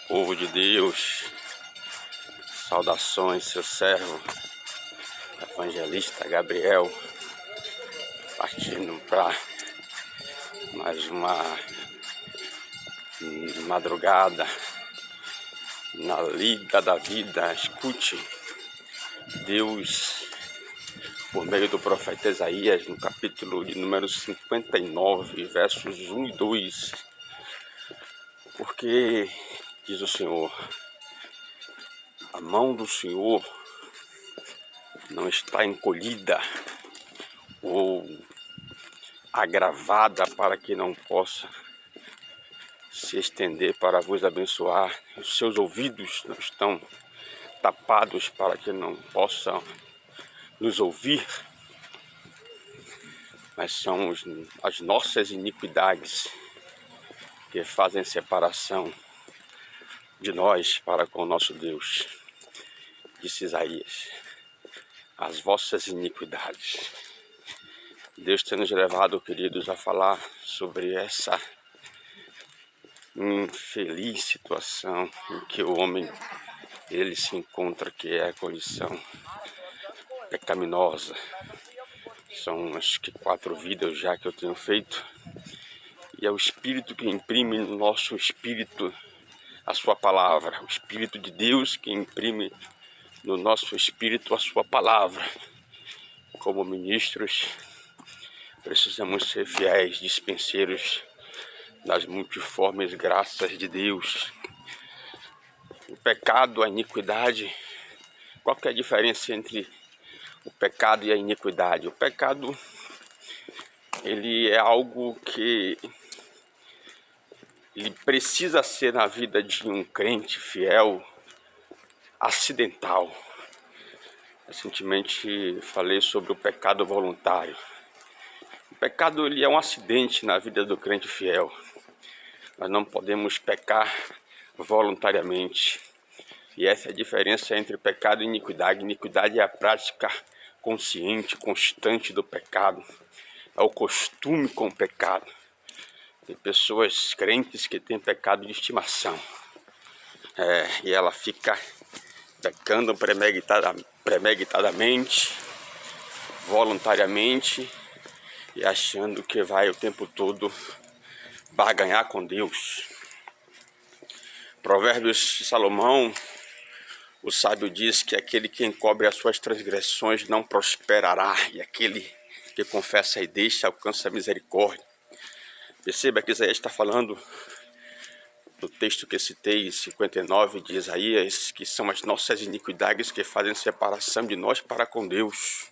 Povo de Deus, saudações, seu servo, evangelista Gabriel, partindo para mais uma madrugada na lida da vida. Escute Deus por meio do profeta Isaías, no capítulo de número 59, versos 1 e 2, porque diz o Senhor: a mão do Senhor não está encolhida ou agravada para que não possa se estender para vos abençoar. Os seus ouvidos não estão tapados para que não possam nos ouvir, mas são as nossas iniquidades que fazem separação de nós para com o nosso Deus. Disse Isaías: as vossas iniquidades. Deus tem nos levado, queridos, a falar sobre essa infeliz situação em que o homem ele se encontra, que é a condição pecaminosa. São acho que 4 vídeos já que eu tenho feito, e é o Espírito que imprime no nosso espírito a sua palavra, o Espírito de Deus que imprime no nosso espírito a sua palavra. Como ministros, precisamos ser fiéis dispenseiros das multiformes graças de Deus. O pecado, a iniquidade, qual que é a diferença entre o pecado e a iniquidade? O pecado, ele é algo que ele precisa ser na vida de um crente fiel, acidental. Recentemente falei sobre o pecado voluntário. O pecado ele é um acidente na vida do crente fiel. Nós não podemos pecar voluntariamente. E essa é a diferença entre pecado e iniquidade. Iniquidade é a prática consciente, constante do pecado. É o costume com o pecado. Tem pessoas crentes que têm pecado de estimação. E ela fica pecando premeditadamente, voluntariamente, e achando que vai o tempo todo barganhar com Deus. Provérbios de Salomão, o sábio diz que aquele que encobre as suas transgressões não prosperará, e aquele que confessa e deixa alcança a misericórdia. Perceba que Isaías está falando do texto que citei, 59 de Isaías, que são as nossas iniquidades que fazem separação de nós para com Deus.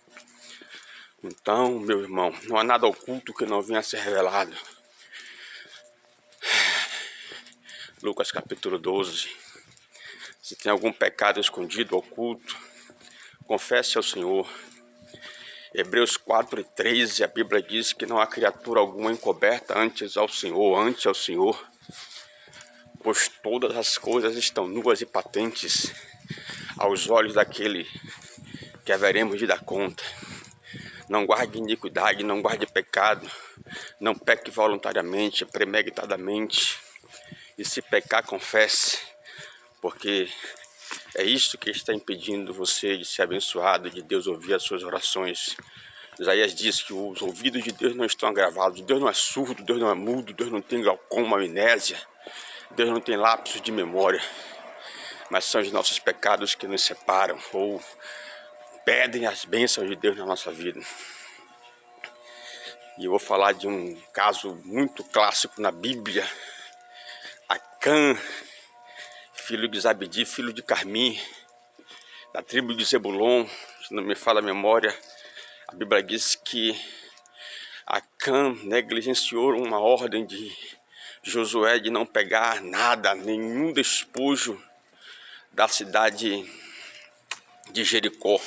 Então, meu irmão, não há nada oculto que não venha a ser revelado. Lucas capítulo 12. Se tem algum pecado escondido, oculto, confesse ao Senhor. Hebreus 4:13, a Bíblia diz que não há criatura alguma encoberta ante ao Senhor, pois todas as coisas estão nuas e patentes aos olhos daquele que haveremos de dar conta. Não guarde iniquidade, não guarde pecado, não peque voluntariamente, premeditadamente, e se pecar, confesse, porque é isso que está impedindo você de ser abençoado, de Deus ouvir as suas orações. Isaías diz que os ouvidos de Deus não estão agravados. Deus não é surdo, Deus não é mudo, Deus não tem glaucoma, amnésia, Deus não tem lapsos de memória, mas são os nossos pecados que nos separam ou pedem as bênçãos de Deus na nossa vida. E eu vou falar de um caso muito clássico na Bíblia. Acã, filho de Zabdi, filho de Carmi, da tribo de Zebulon, se não me falha a memória. A Bíblia diz que Acã negligenciou uma ordem de Josué de não pegar nada, nenhum despojo da cidade de Jericó.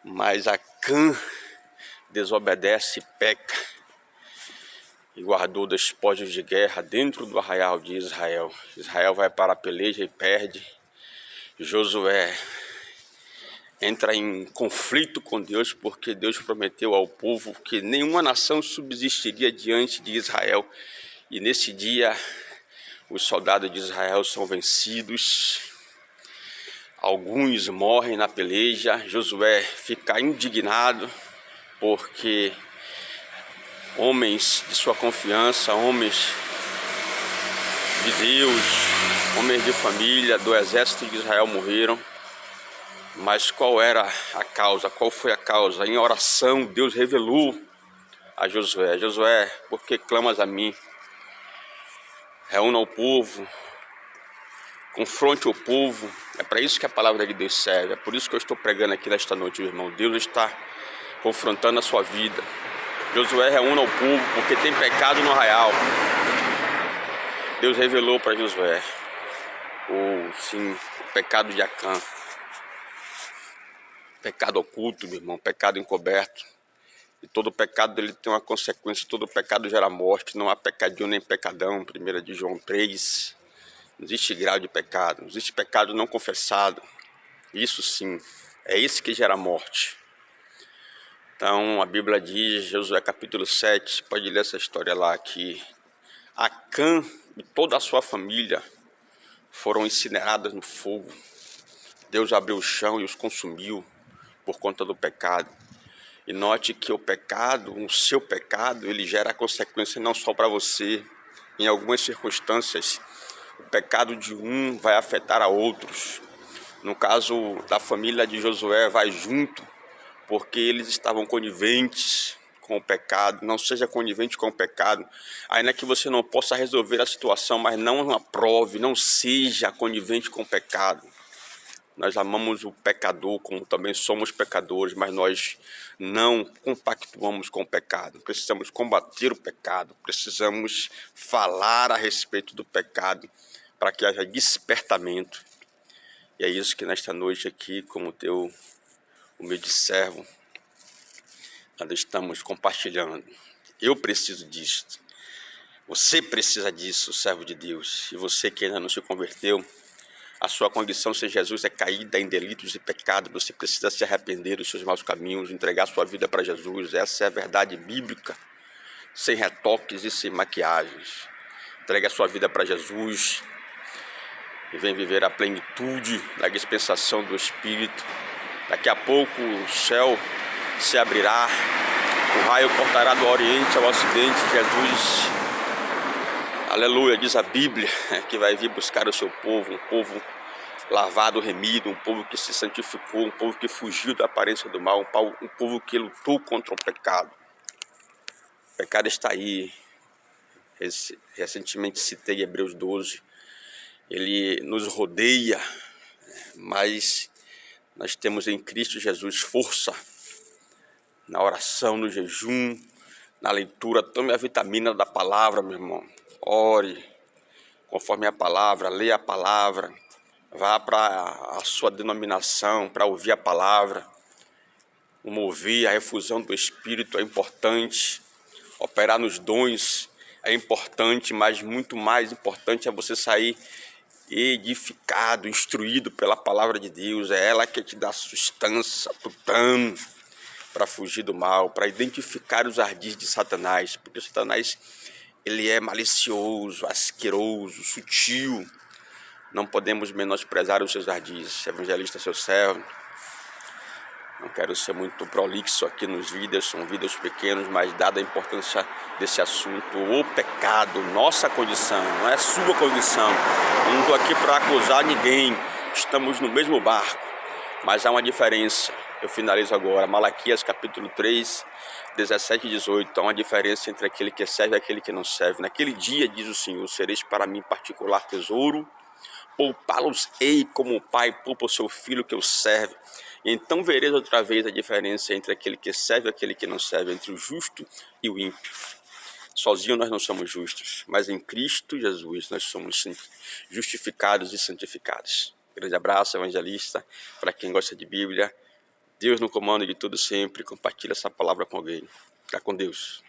Mas Acã desobedece e peca e guardou despojos de guerra dentro do arraial de Israel. Israel vai para a peleja e perde. Josué entra em conflito com Deus, porque Deus prometeu ao povo que nenhuma nação subsistiria diante de Israel. E nesse dia os soldados de Israel são vencidos, alguns morrem na peleja. Josué fica indignado porque homens de sua confiança, homens de Deus, homens de família do exército de Israel morreram. Mas qual era a causa? Qual foi a causa? Em oração, Deus revelou a Josué: Josué, por que clamas a mim? Reúna o povo, confronte o povo. É para isso que a palavra de Deus serve. É por isso que eu estou pregando aqui nesta noite, meu irmão. Deus está confrontando a sua vida. Josué, reúna o povo, porque tem pecado no arraial. Deus revelou para Josué o pecado de Acã. Pecado oculto, meu irmão, pecado encoberto. E todo pecado dele tem uma consequência, todo pecado gera morte. Não há pecadinho nem pecadão, 1 de João 3. Não existe grau de pecado, não existe pecado não confessado. Isso sim, é esse que gera morte. Então a Bíblia diz, Josué capítulo 7, pode ler essa história lá, que Acã e toda a sua família foram incineradas no fogo. Deus abriu o chão e os consumiu por conta do pecado. E note que o pecado, o seu pecado, ele gera consequência não só para você. Em algumas circunstâncias, o pecado de um vai afetar a outros. No caso da família de Josué, vai junto, porque eles estavam coniventes com o pecado. Não seja conivente com o pecado, ainda que você não possa resolver a situação, mas não aprove, não seja conivente com o pecado. Nós amamos o pecador, como também somos pecadores, mas nós não compactuamos com o pecado. Precisamos combater o pecado, precisamos falar a respeito do pecado, para que haja despertamento. E é isso que nesta noite aqui, como teu humilde servo, nós estamos compartilhando. Eu preciso disso. Você precisa disso, servo de Deus. E você que ainda não se converteu, a sua condição sem Jesus é caída em delitos e pecados. Você precisa se arrepender dos seus maus caminhos, entregar sua vida para Jesus. Essa é a verdade bíblica, sem retoques e sem maquiagens. Entregue a sua vida para Jesus e vem viver a plenitude da dispensação do Espírito. Daqui a pouco o céu se abrirá, o raio cortará do Oriente ao Ocidente. Jesus, aleluia, diz a Bíblia, que vai vir buscar o seu povo, um povo lavado, remido, um povo que se santificou, um povo que fugiu da aparência do mal, um povo que lutou contra o pecado. O pecado está aí. Recentemente citei Hebreus 12. Ele nos rodeia, mas nós temos em Cristo Jesus força na oração, no jejum, na leitura. Tome a vitamina da palavra, meu irmão. Ore conforme a palavra, leia a palavra. Vá para a sua denominação para ouvir a palavra. O mover, a refusão do Espírito é importante. Operar nos dons é importante, mas muito mais importante é você sair edificado, instruído pela palavra de Deus. É ela que te dá sustância, tutano, para fugir do mal, para identificar os ardis de Satanás, porque Satanás, ele é malicioso, asqueroso, sutil. Não podemos menosprezar os seus ardis. Evangelista, seu servo, não quero ser muito prolixo aqui nos vídeos, são vídeos pequenos, mas dada a importância desse assunto, o pecado, nossa condição, não é sua condição. Eu não estou aqui para acusar ninguém, estamos no mesmo barco, mas há uma diferença. Eu finalizo agora, Malaquias capítulo 3, 17 e 18, há uma diferença entre aquele que serve e aquele que não serve. Naquele dia, diz o Senhor, sereis para mim particular tesouro, poupá-los-ei como o pai poupa o seu filho que o serve. E então vereis outra vez a diferença entre aquele que serve e aquele que não serve, entre o justo e o ímpio. Sozinho nós não somos justos, mas em Cristo Jesus nós somos justificados e santificados. Grande abraço, evangelista, para quem gosta de Bíblia. Deus no comando de tudo sempre. Compartilha essa palavra com alguém. Fica com Deus.